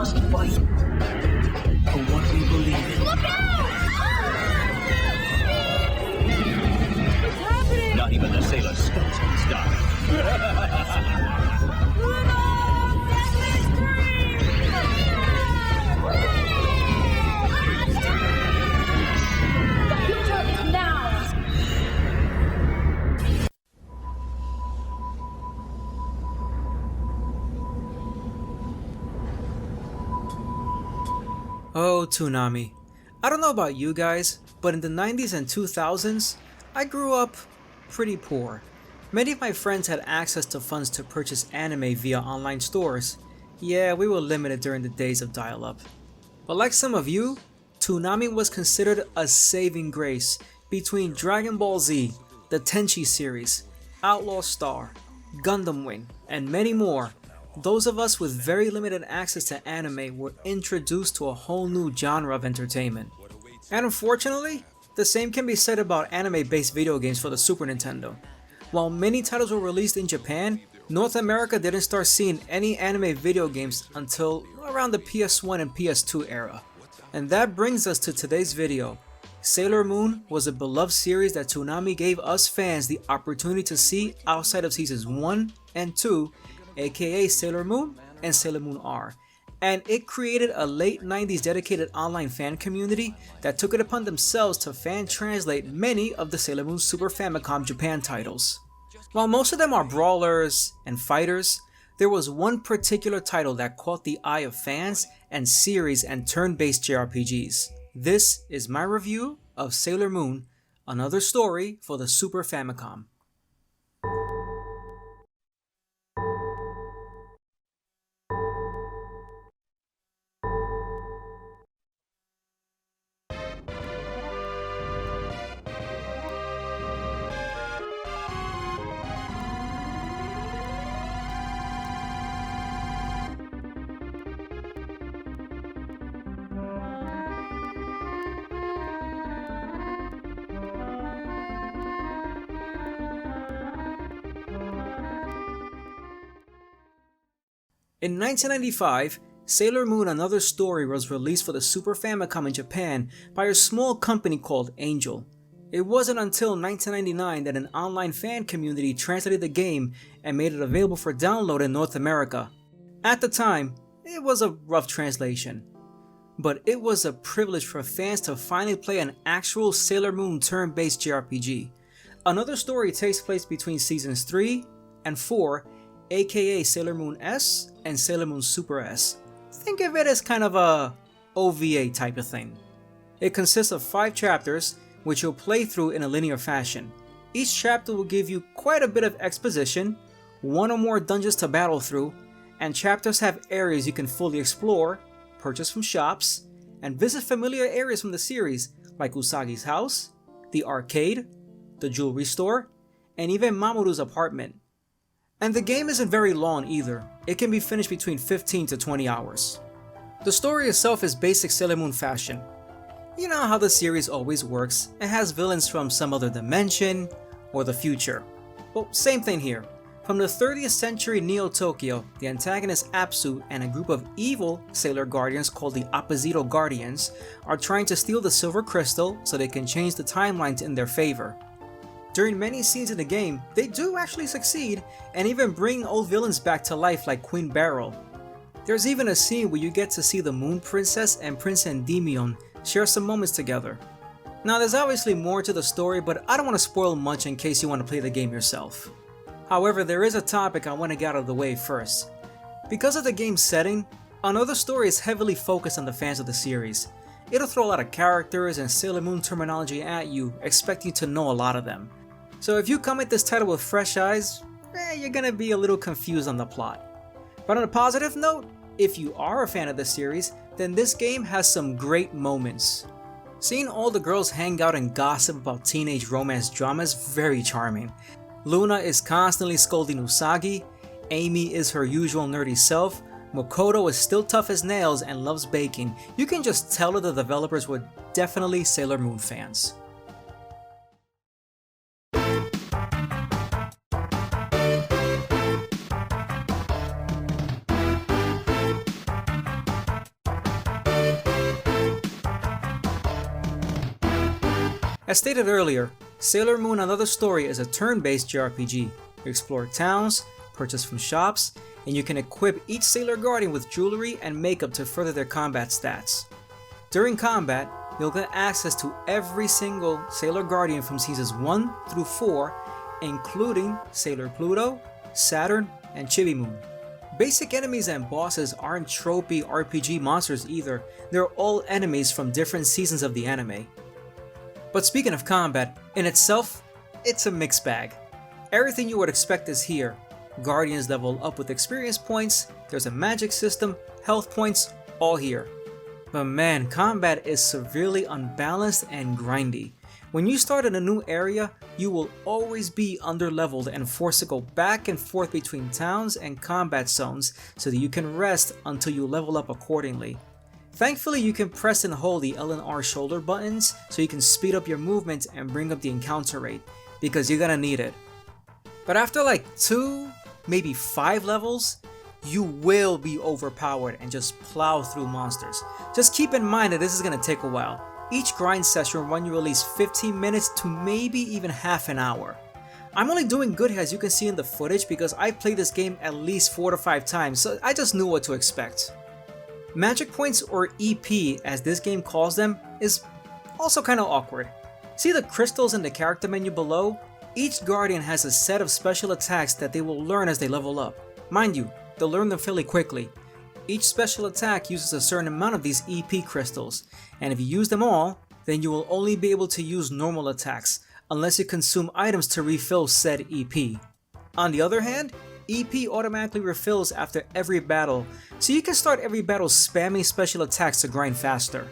must fight for what we believe in. Look out! What's happening? Not even the sailor skeletons die. Oh, Toonami. I don't know about you guys, but in the 90s and 2000s, I grew up pretty poor. Many of my friends had access to funds to purchase anime via online stores. Yeah, we were limited during the days of dial-up. But like some of you, Toonami was considered a saving grace between Dragon Ball Z, the Tenchi series, Outlaw Star, Gundam Wing, and many more. Those of us with very limited access to anime were introduced to a whole new genre of entertainment. And unfortunately, the same can be said about anime-based video games for the Super Nintendo. While many titles were released in Japan, North America didn't start seeing any anime video games until around the PS1 and PS2 era. And that brings us to today's video. Sailor Moon was a beloved series that Toonami gave us fans the opportunity to see outside of seasons 1 and 2, aka Sailor Moon and Sailor Moon R, and it created a late 90s dedicated online fan community that took it upon themselves to fan translate many of the Sailor Moon Super Famicom Japan titles. While most of them are brawlers and fighters, there was one particular title that caught the eye of fans and series and turn-based JRPGs. This is my review of Sailor Moon, another story for the Super Famicom. In 1995, Sailor Moon Another Story was released for the Super Famicom in Japan by a small company called Angel. It wasn't until 1999 that an online fan community translated the game and made it available for download in North America. At the time, it was a rough translation, but it was a privilege for fans to finally play an actual Sailor Moon turn-based JRPG. Another Story takes place between seasons 3 and 4, aka Sailor Moon S and Sailor Moon Super S. Think of it as kind of a OVA type of thing. It consists of 5 chapters, which you'll play through in a linear fashion. Each chapter will give you quite a bit of exposition, 1 or more dungeons to battle through, and chapters have areas you can fully explore, purchase from shops, and visit familiar areas from the series like Usagi's house, the arcade, the jewelry store, and even Mamoru's apartment. And the game isn't very long either. It can be finished between 15 to 20 hours. The story itself is basic Sailor Moon fashion. You know how the series always works, it has villains from some other dimension or the future. Well, same thing here. From the 30th century Neo-Tokyo, the antagonist Apsu and a group of evil Sailor Guardians called the Opposito Guardians are trying to steal the Silver Crystal so they can change the timelines in their favor. During many scenes in the game, they do actually succeed and even bring old villains back to life like Queen Beryl. There's even a scene where you get to see the Moon Princess and Prince Endymion share some moments together. Now there's obviously more to the story, but I don't want to spoil much in case you want to play the game yourself. However, there is a topic I want to get out of the way first. Because of the game's setting, Another Story is heavily focused on the fans of the series. It'll throw a lot of characters and Sailor Moon terminology at you, expecting you to know a lot of them. So if you come at this title with fresh eyes, you're gonna be a little confused on the plot. But on a positive note, if you are a fan of the series, then this game has some great moments. Seeing all the girls hang out and gossip about teenage romance drama is very charming. Luna is constantly scolding Usagi, Amy is her usual nerdy self, Makoto is still tough as nails and loves baking. You can just tell that the developers were definitely Sailor Moon fans. As stated earlier, Sailor Moon Another Story is a turn-based JRPG. You explore towns, purchase from shops, and you can equip each Sailor Guardian with jewelry and makeup to further their combat stats. During combat, you'll get access to every single Sailor Guardian from seasons 1 through 4, including Sailor Pluto, Saturn, and Chibi Moon. Basic enemies and bosses aren't tropey RPG monsters either, they're all enemies from different seasons of the anime. But speaking of combat, in itself, it's a mixed bag. Everything you would expect is here. Guardians level up with experience points, there's a magic system, health points, all here. But man, combat is severely unbalanced and grindy. When you start in a new area, you will always be underleveled and forced to go back and forth between towns and combat zones so that you can rest until you level up accordingly. Thankfully, you can press and hold the L and R shoulder buttons so you can speed up your movement and bring up the encounter rate, because you're gonna need it. But after like 2, maybe 5 levels, you will be overpowered and just plow through monsters. Just keep in mind that this is gonna take a while. Each grind session will run you at least 15 minutes to maybe even half an hour. I'm only doing good as you can see in the footage because I played this game at least 4 to 5 times, so I just knew what to expect. Magic points, or EP as this game calls them, is also kinda awkward. See the crystals in the character menu below? Each Guardian has a set of special attacks that they will learn as they level up. Mind you, they'll learn them fairly quickly. Each special attack uses a certain amount of these EP crystals, and if you use them all, then you will only be able to use normal attacks, unless you consume items to refill said EP. On the other hand, EP automatically refills after every battle, so you can start every battle spamming special attacks to grind faster.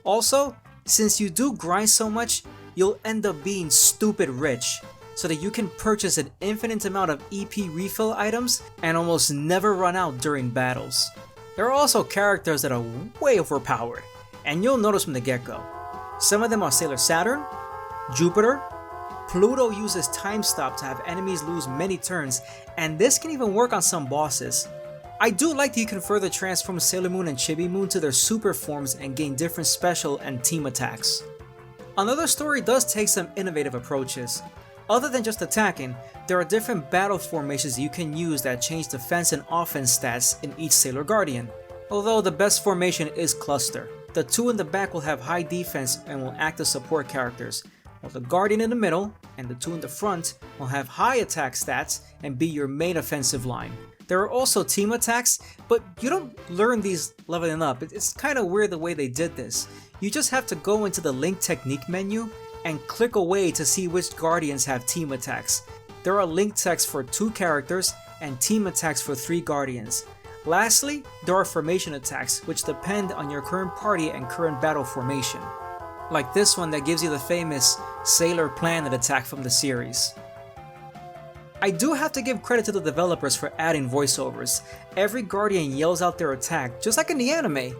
Also, since you do grind so much, you'll end up being stupid rich, so that you can purchase an infinite amount of EP refill items and almost never run out during battles. There are also characters that are way overpowered, and you'll notice from the get-go. Some of them are Sailor Saturn, Jupiter, Pluto uses Time Stop to have enemies lose many turns, and this can even work on some bosses. I do like that you can further transform Sailor Moon and Chibi Moon to their super forms and gain different special and team attacks. Another Story does take some innovative approaches. Other than just attacking, there are different battle formations you can use that change defense and offense stats in each Sailor Guardian. Although the best formation is Cluster. The 2 in the back will have high defense and will act as support characters, while the Guardian in the middle and the 2 in the front will have high attack stats and be your main offensive line. There are also team attacks, but you don't learn these leveling up. It's kinda weird the way they did this. You just have to go into the Link Technique menu and click away to see which Guardians have team attacks. There are link texts for 2 characters and team attacks for 3 Guardians. Lastly, there are formation attacks which depend on your current party and current battle formation. Like this one that gives you the famous Sailor Planet attack from the series. I do have to give credit to the developers for adding voiceovers. Every Guardian yells out their attack, just like in the anime.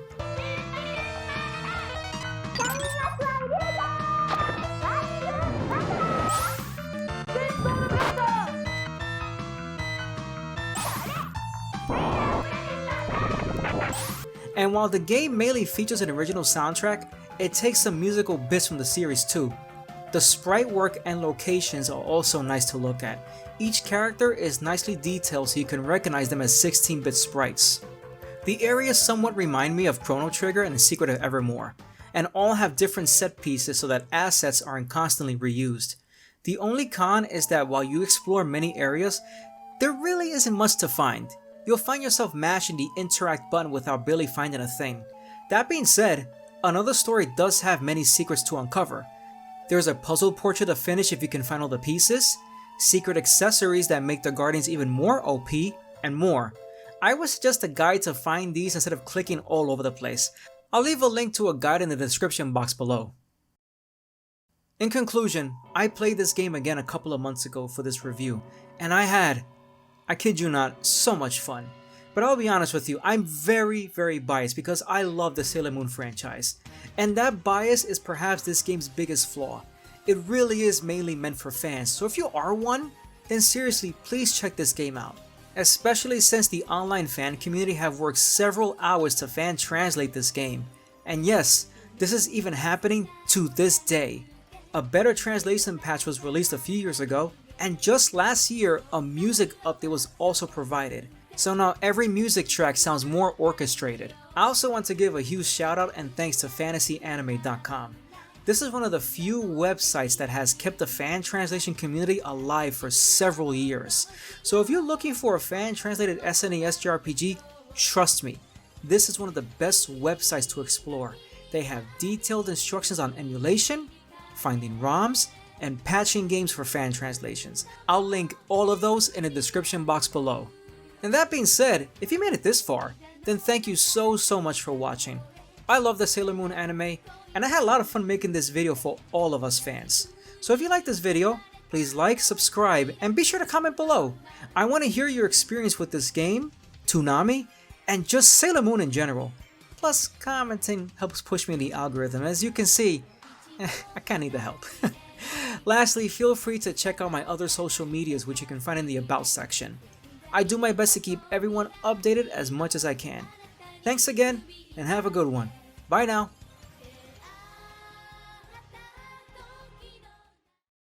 And while the game mainly features an original soundtrack, it takes some musical bits from the series too. The sprite work and locations are also nice to look at. Each character is nicely detailed so you can recognize them as 16-bit sprites. The areas somewhat remind me of Chrono Trigger and The Secret of Evermore, and all have different set pieces so that assets aren't constantly reused. The only con is that while you explore many areas, there really isn't much to find. You'll find yourself mashing the interact button without barely finding a thing. That being said, Another Story does have many secrets to uncover. There's a puzzle portrait to finish if you can find all the pieces, secret accessories that make the Guardians even more OP, and more. I would suggest a guide to find these instead of clicking all over the place. I'll leave a link to a guide in the description box below. In conclusion, I played this game again a couple of months ago for this review, and I kid you not, so much fun. But I'll be honest with you, I'm very biased because I love the Sailor Moon franchise. And that bias is perhaps this game's biggest flaw. It really is mainly meant for fans, so if you are one, then seriously, please check this game out. Especially since the online fan community have worked several hours to fan translate this game. And yes, this is even happening to this day. A better translation patch was released a few years ago, and just last year a music update was also provided. So now every music track sounds more orchestrated. I also want to give a huge shout out and thanks to fantasyanime.com. This is one of the few websites that has kept the fan translation community alive for several years. So if you're looking for a fan translated SNES JRPG, trust me, this is one of the best websites to explore. They have detailed instructions on emulation, finding ROMs, and patching games for fan translations. I'll link all of those in the description box below. And that being said, if you made it this far, then thank you so much for watching. I love the Sailor Moon anime, and I had a lot of fun making this video for all of us fans. So if you like this video, please like, subscribe, and be sure to comment below. I want to hear your experience with this game, Toonami, and just Sailor Moon in general. Plus, commenting helps push me in the algorithm. As you can see, I kinda need the help. Lastly, feel free to check out my other social medias, which you can find in the About section. I do my best to keep everyone updated as much as I can. Thanks again, and have a good one. Bye now.